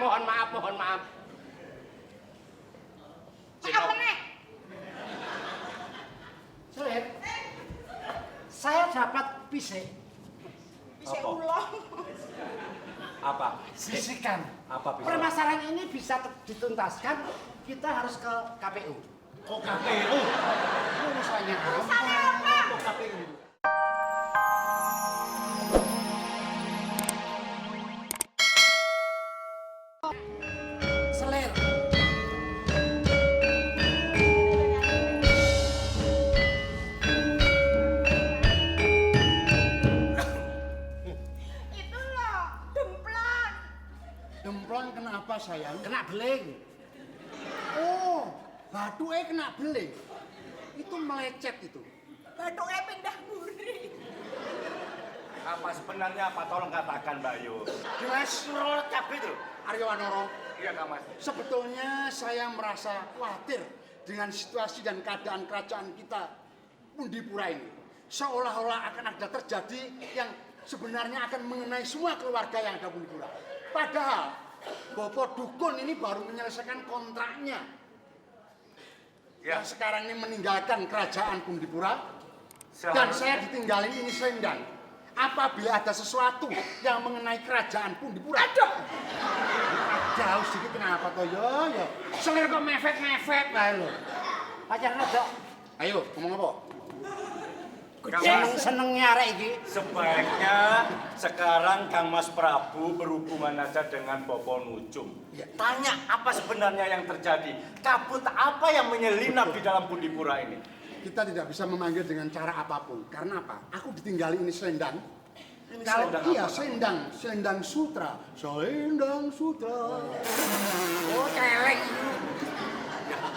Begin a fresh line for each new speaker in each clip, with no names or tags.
mohon maaf.
Apa nih?
Sulit. Saya dapat pisik.
Pisik ulang.
Apa?
Bisikan.
Apa pisik?
Permasalahan ini bisa dituntaskan, kita harus ke KPU.
Kok KPU?
Urusannya
Urusannya apa?
Kok KPU?
Selir.
Itu loh, demplan.
Demplon kenapa sayang? Kena beling. Oh, batuke kena beling. Itu melecet itu.
Batuknya pindah buri.
Apa sebenarnya apa? Tolong katakan Mbak Yu.
Jelas nurut kabeh itu. Aryo Wanoro.
Iya Kak Mas.
Sebetulnya saya merasa khawatir dengan situasi dan keadaan kerajaan kita Pundipura ini. Seolah-olah akan ada terjadi yang sebenarnya akan mengenai semua keluarga yang ada Pundipura. Padahal Bopo Dukun ini baru menyelesaikan kontraknya.
Ya.
Yang sekarang ini meninggalkan kerajaan Pundipura. Dan saya ditinggalin ini selendang. Apabila ada sesuatu yang mengenai kerajaan Pundipura.
Aduh.
Jauh sedikit kenapa toh yo. Selir kok mefet bae lho. Pacarnya dok. Ayo ngomong apa? Seneng-senengnya arek iki.
Sebaiknya sekarang Kang Mas Prabu berhubungan aja dengan Bopo Nucum.
Ya.
Tanya apa sebenarnya yang terjadi. Kabut apa yang menyelinap di dalam Pundipura ini.
Kita tidak bisa memanggil dengan cara apapun. Karena apa? Aku ditinggali ini selendang.
Ini
Kalau
selendang
iya
apa?
selendang sutra. Selendang sutra. Oh, celeng.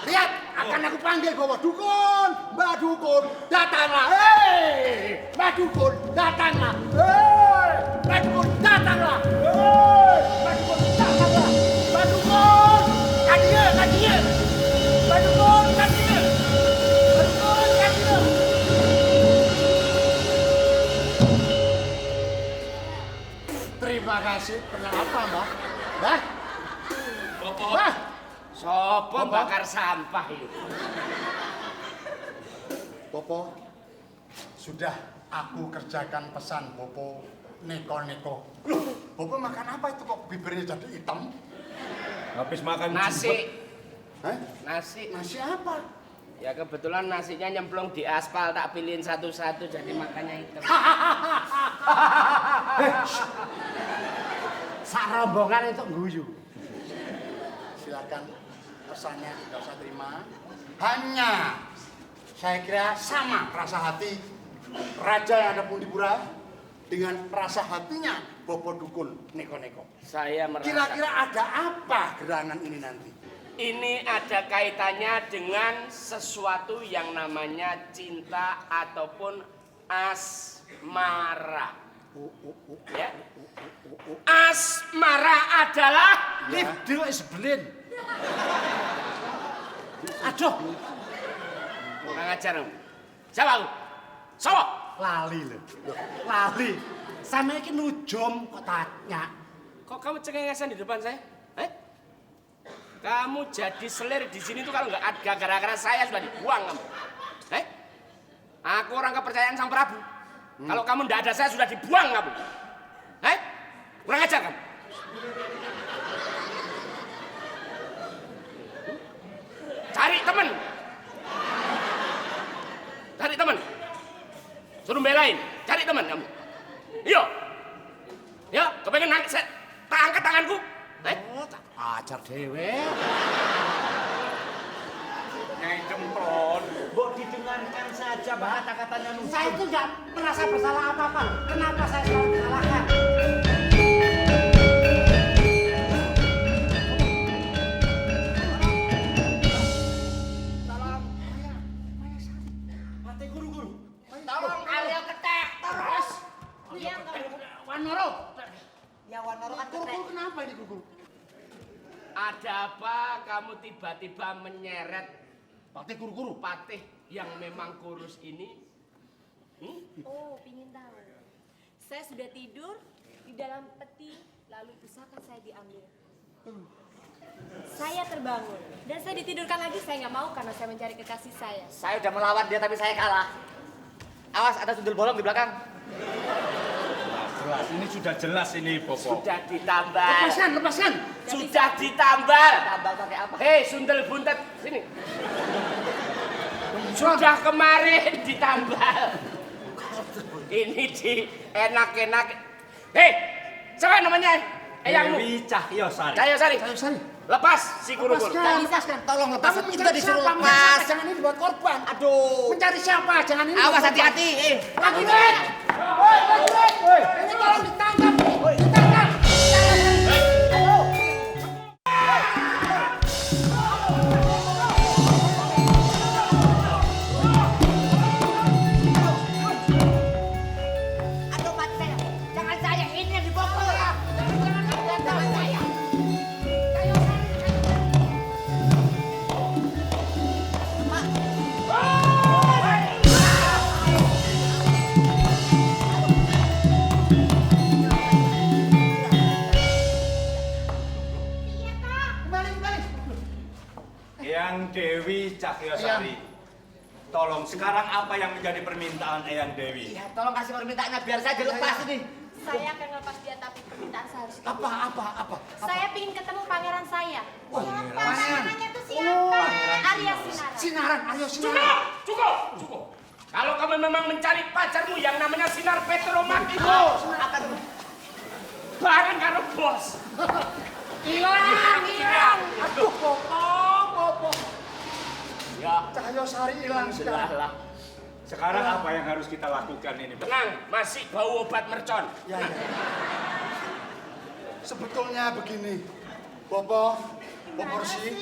Lihat, akan aku panggil bahwa Dukun, Mbak Dukun, datanglah. Hei, Mbak Dukun, datanglah. Hei, Mbak Dukun, datanglah. Hei, Mbak Dukun, datanglah. Mbak Dukun, kadia. Mbak Dukun, kadia. Mbak Dukun, kadia. Terima kasih. Kenapa, Mbak? Mbak?
Bopo.
Mbak?
Sopo bakar sampah itu?
Bopo, sudah aku kerjakan pesan Bopo neko. Bopo makan apa itu kok bibirnya jadi hitam?
Habis makan
Nasi.
Hah?
Nasi.
Nasi apa?
Ya kebetulan nasinya nyemplung di aspal, tak pilihin satu-satu jadi makannya hitam.
Sak rombongan itu guyu. Silakan pesannya tidak usah terima. Hanya saya kira sama rasa hati raja yang ada Pundipura dengan rasa hatinya Bopo Dukun neko.
Saya merasa
Kira-kira ada apa gerangan ini nanti?
ini ada kaitannya dengan sesuatu yang namanya cinta ataupun asmara. Ya. Asmara adalah
Libdil sebelin. Aduh,
kurang ajar. Siapa aku? Siapa?
lali lho. Lali. Sama iki nujum kok tanya.
Kok kamu cengengesan di depan saya? Kamu jadi selir di sini tuh kalau nggak ada gara-gara saya sudah dibuang kamu. Aku orang kepercayaan sang Prabu. Kalau kamu nggak ada saya sudah dibuang kamu. Kurang ajar kamu. Cari teman. Suruh belain. Cari teman kamu. Iya. Ya, kepengen tak angkat tanganku.
Ajar dewe.
Nyai Demplon, mbok didengarkan saja kata-katanya Nucum.
Saya itu nggak merasa bersalah apa-apa. Kenapa saya selalu disalahkan?
Mati guru-guru.
Tolong kalian ketek terus.
Iya, Wanoro.
Ya Wanoro kan ketek.
Guru kenapa ini guru?
Ada apa kamu tiba-tiba menyeret
Patih guru-guru.
patih yang memang kurus ini?
Oh, pingin tahu. Saya sudah tidur di dalam peti, lalu pusaka saya diambil. Saya terbangun dan saya ditidurkan lagi. Saya nggak mau karena saya mencari kekasih saya.
Saya udah melawan dia tapi saya kalah. Awas ada sundul bolong di belakang.
Jelas, ini sudah jelas ini Bopo.
Sudah ditambal.
Lepaskan.
Sudah ditambal.
Tambal pakai apa?
Hei, sundel buntet, sini. Sudah kemarin ditambal. Ini di enak-enak. Hei, siapa namanya? Eyangmu.
Dewi Cahyosari.
Cahyosari. Lepas si guru-guru.
Lepaskan.
Tolong lepas.
Kamu
Kita
mencari
disuruh
siapa?
lepas.
Jangan ini buat korban.
Aduh.
Mencari siapa? Jangan ini.
Awas
buat korban.
hati-hati.
Prajurit! Ini tolong ditangkap! Ditangkap!
Aduh mati saya. Jangan saya ini yang dibokong ya. Jangan saya.
Kembali.
Eyang Dewi Cahyosari. Tolong sekarang apa yang menjadi permintaan Eyang Dewi?
Ya, tolong kasih permintaannya biar saya dilepas ini.
Saya akan melepas dia tapi permintaan saya harus dikabulkan.
Apa?
Saya ingin ketemu pangeran saya.
Siapa namanya tuh siapa?
Arya Sinara.
Ayo Sinaran.
Cukup. Kalau kamu memang mencari pacarmu yang namanya Sinar Petromak itu, bareng karo bos. Hilang. Aduh, Bopo. Ya,
Cahyosari hilang
sudah
sekarang.
lah.
Sekarang apa yang harus kita lakukan ini? Bopo?
Tenang, masih bau obat mercon.
Ya. Sebetulnya begini, Bopo Porsi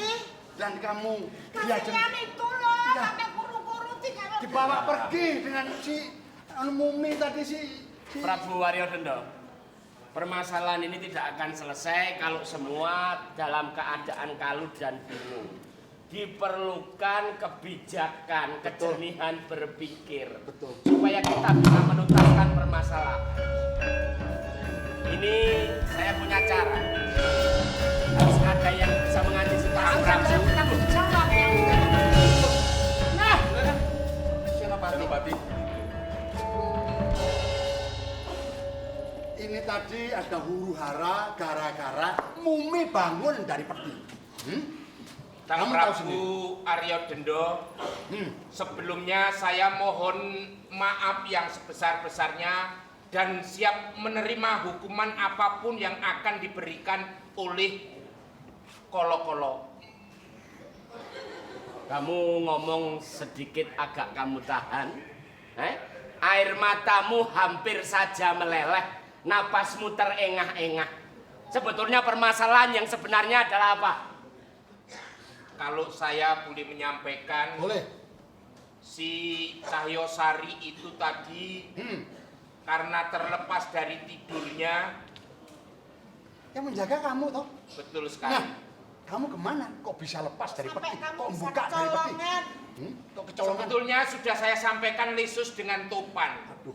dan kamu
Kasihan itu loh.
Iya.
Sampai guru-guru tinggal.
dibawa pergi dengan si Mumi tadi si
Prabu Waryodendo, permasalahan ini tidak akan selesai kalau semua dalam keadaan kalut dan bingung. Diperlukan kebijakan, kejernihan berpikir.
Betul.
Supaya kita bisa menuntaskan permasalahan. Ini saya punya cara. Harus ada yang bisa mengantisipasi Prabu. Nah,
Senopati.
ini tadi ada huru hara gara-gara Mumi bangun dari peti.
Kang
Kamu tahu
Prabu
sendiri.
Aryodendo, sebelumnya saya mohon maaf yang sebesar-besarnya dan siap menerima hukuman apapun yang akan diberikan oleh Kolo-Kolo. Kamu ngomong sedikit agak kamu tahan. Air matamu hampir saja meleleh, napasmu terengah-engah. Sebetulnya permasalahan yang sebenarnya adalah apa? Kalau saya boleh menyampaikan,
Boleh.
si Cahyosari itu tadi karena terlepas dari tidurnya,
Yang menjaga kamu toh.
betul sekali.
Nah, kamu kemana? Kok bisa lepas dari
Sampai
peti?
kamu
Kok
bisa
buka dari peti?
kecolongan.
Kok kecolongan?
Sebetulnya sudah saya sampaikan Lesus dengan topan.
Aduh.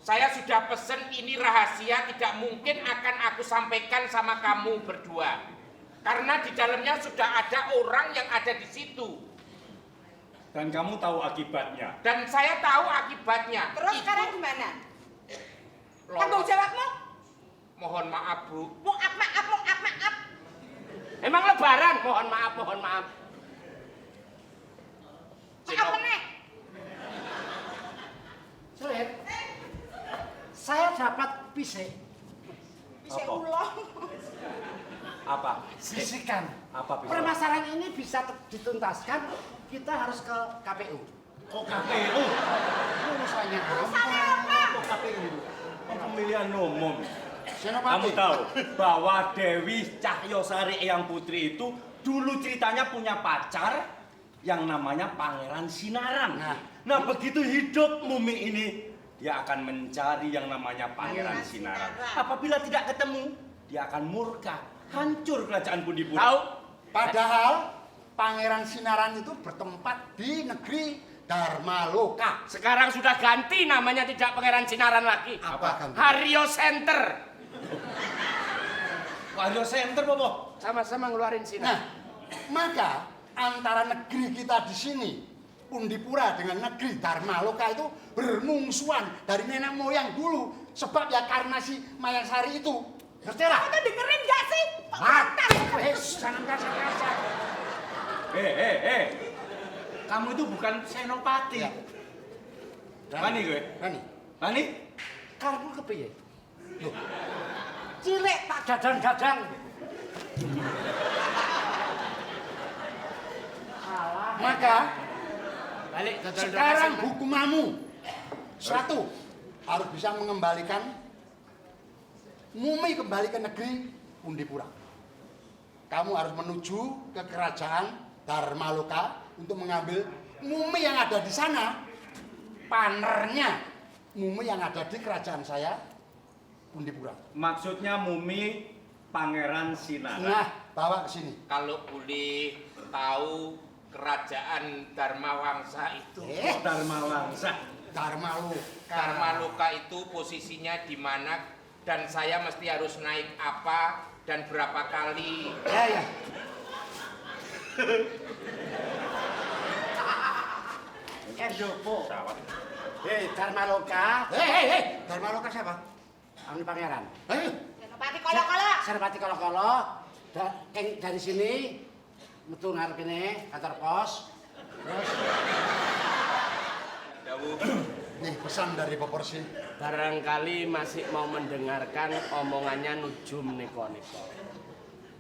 Saya sudah pesen ini rahasia, tidak mungkin akan aku sampaikan sama kamu berdua. Karena di dalamnya sudah ada orang yang ada di situ.
Dan kamu tahu akibatnya.
Dan saya tahu akibatnya.
Terus
Itu
sekarang gimana?
lolos.
Tanggung jawabmu?
Mohon maaf, Bu.
Maaf.
Emang lebaran? Mohon maaf.
Maaf
Sinop.
meneh.
Sulit. Saya dapat pisik.
Bisa
Apa?
ulang.
Apa?
Bisikan.
Apa bisa?
Permasalahan ini bisa dituntaskan. Kita harus ke KPU.
Kok KPU?
Urusannya
apa?
Kok KPU?
Pemilihan umum.
Senopati.
Kamu tahu bahwa Dewi Cahyosari Eyang Putri itu dulu ceritanya punya pacar yang namanya Pangeran Sinaran. Nah, begitu hidup Mumi ini, dia akan mencari yang namanya Pangeran Sinaran. Apabila tidak ketemu, dia akan murka, hancur kerajaan Bundipura.
Tahu?
Padahal Pangeran Sinaran itu bertempat di negeri Dharmaloka.
Sekarang sudah ganti namanya, tidak Pangeran Sinaran lagi.
Apa ganti?
Haryo Center.
Wario Center Bobo.
Sama-sama ngeluarin sini.
Nah, maka antara negeri kita di sini, Undipura dengan negeri Dharmaloka itu bermungsuhan dari nenek moyang dulu. Sebab ya karena si Mayasari itu. Ngerti lah?
Kamu dengerin gak sih?
Mata, jangan kasar-kasar.
Kamu itu bukan senopati.
Ya.
Mani gue. Mani?
Karena kepiye? Loh. Cilik tak dadang-dadang.
Maka
Balik
sekarang hukumamu satu harus bisa mengembalikan Mumi kembali ke negeri Undipura. Kamu harus menuju ke kerajaan Dharmaloka untuk mengambil Mumi yang ada di sana. Panernya Mumi yang ada di kerajaan saya Undipura.
Maksudnya Mumi Pangeran Sinaran.
Nah, bawa ke sini.
Kalau boleh tahu kerajaan Dharmawangsa itu.
Dharmawangsa.
Dharmaloka.
Dharmaloka itu posisinya di mana dan saya mesti harus naik apa dan berapa kali.
Ya.
Endopo. Dharmaloka.
Hei. Dharmaloka siapa?
Anu pangeran.
Senopati kolo-kolo.
Senopati kolo-kolo. Dari sini metu ngarep kene kantor pos. Terus
Dawuh.
Nih pesan dari proporsi.
Barangkali masih mau mendengarkan omongannya Nujum Niko-Niko.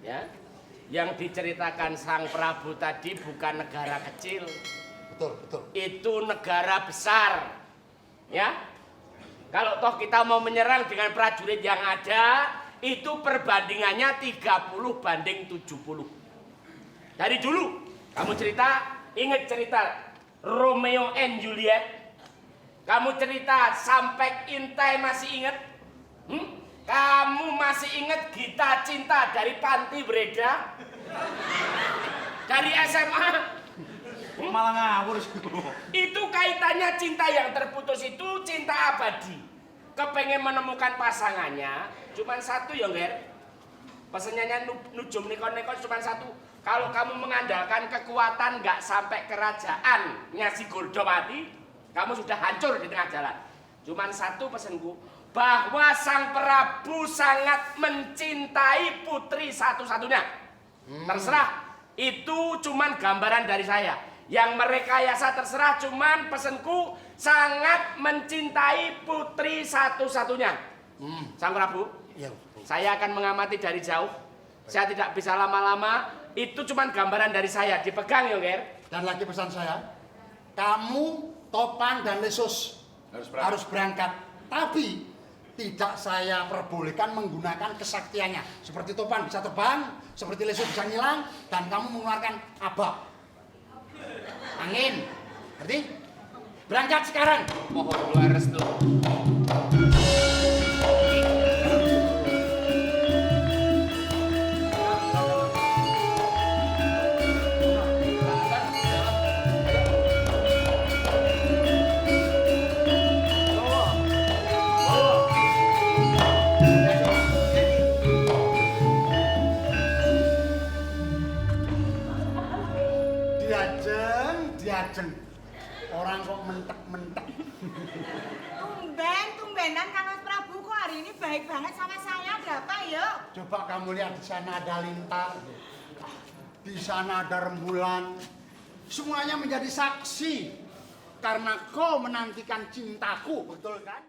Ya, yang diceritakan Sang Prabu tadi bukan negara kecil.
Betul.
Itu negara besar. Ya, kalau toh kita mau menyerang dengan prajurit yang ada, itu perbandingannya 30 banding 70. Dari dulu, kamu ingat cerita Romeo and Juliet? Kamu cerita sampai Intai masih ingat? Kamu masih ingat Gita Cinta dari Panti Breda? Dari SMA?
Malah ngawur.
Itu kaitannya cinta yang terputus itu cinta abadi. Kepengen menemukan pasangannya, cuman satu ya, Ger. Pesennya Nujum Niko-Niko cuma satu. Kalau kamu mengandalkan kekuatan nggak sampai kerajaannya si Goldomati, kamu sudah hancur di tengah jalan. Cuman satu pesanku, bahwa Sang Prabu sangat mencintai putri satu-satunya. Terserah, itu cuman gambaran dari saya. Yang merekayasa terserah, cuman pesanku sangat mencintai putri satu-satunya. Sang Prabu, saya akan mengamati dari jauh. Saya tidak bisa lama-lama, itu cuman gambaran dari saya. Dipegang ya, Ger.
Dan lagi pesan saya, kamu, Topan, dan Lesus harus berangkat. Tapi tidak saya perbolehkan menggunakan kesaktiannya. Seperti Topan bisa terbang, seperti Lesus bisa ngilang, dan kamu mengeluarkan abak. Angin. Ngerti? Berangkat sekarang.
Mohon doa restu.
Diajeng. Orang kok mentek-mentek.
Tumbenan Kang Mas Prabu kok hari ini baik banget sama saya. Ada apa yuk?
Coba kamu lihat di sana ada lintang. Di sana ada rembulan. Semuanya menjadi saksi. Karena kau menantikan cintaku, betul kan?